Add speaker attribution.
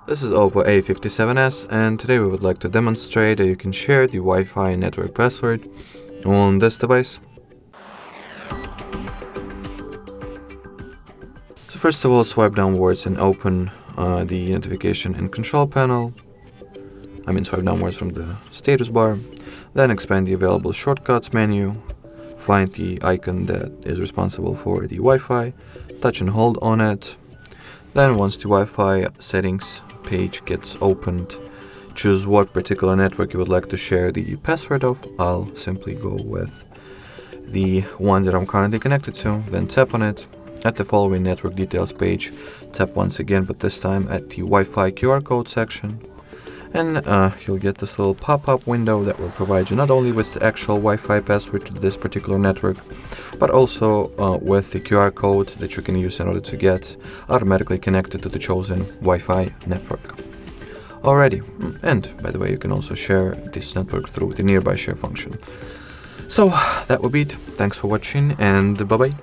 Speaker 1: This is OPPO A57s, and today we would like to demonstrate that you can share the Wi-Fi network password on this device. So first of all, swipe downwards and open the notification and control panel. Swipe downwards from the status bar. Then expand the available shortcuts menu. Find the icon that is responsible for the Wi-Fi. Touch and hold on it. Then once the Wi-Fi settings page gets opened, choose what particular network you would like to share the password of. I'll simply go with the one that I'm currently connected to. Then tap on it. At the following network details page, tap once again, but this time at the Wi-Fi QR code section. And you'll get this little pop-up window that will provide you not only with the actual Wi-Fi password to this particular network, but also with the QR code that you can use in order to get automatically connected to the chosen Wi-Fi network. Alrighty, and by the way, you can also share this network through the nearby share function. So that would be it. Thanks for watching, and bye-bye.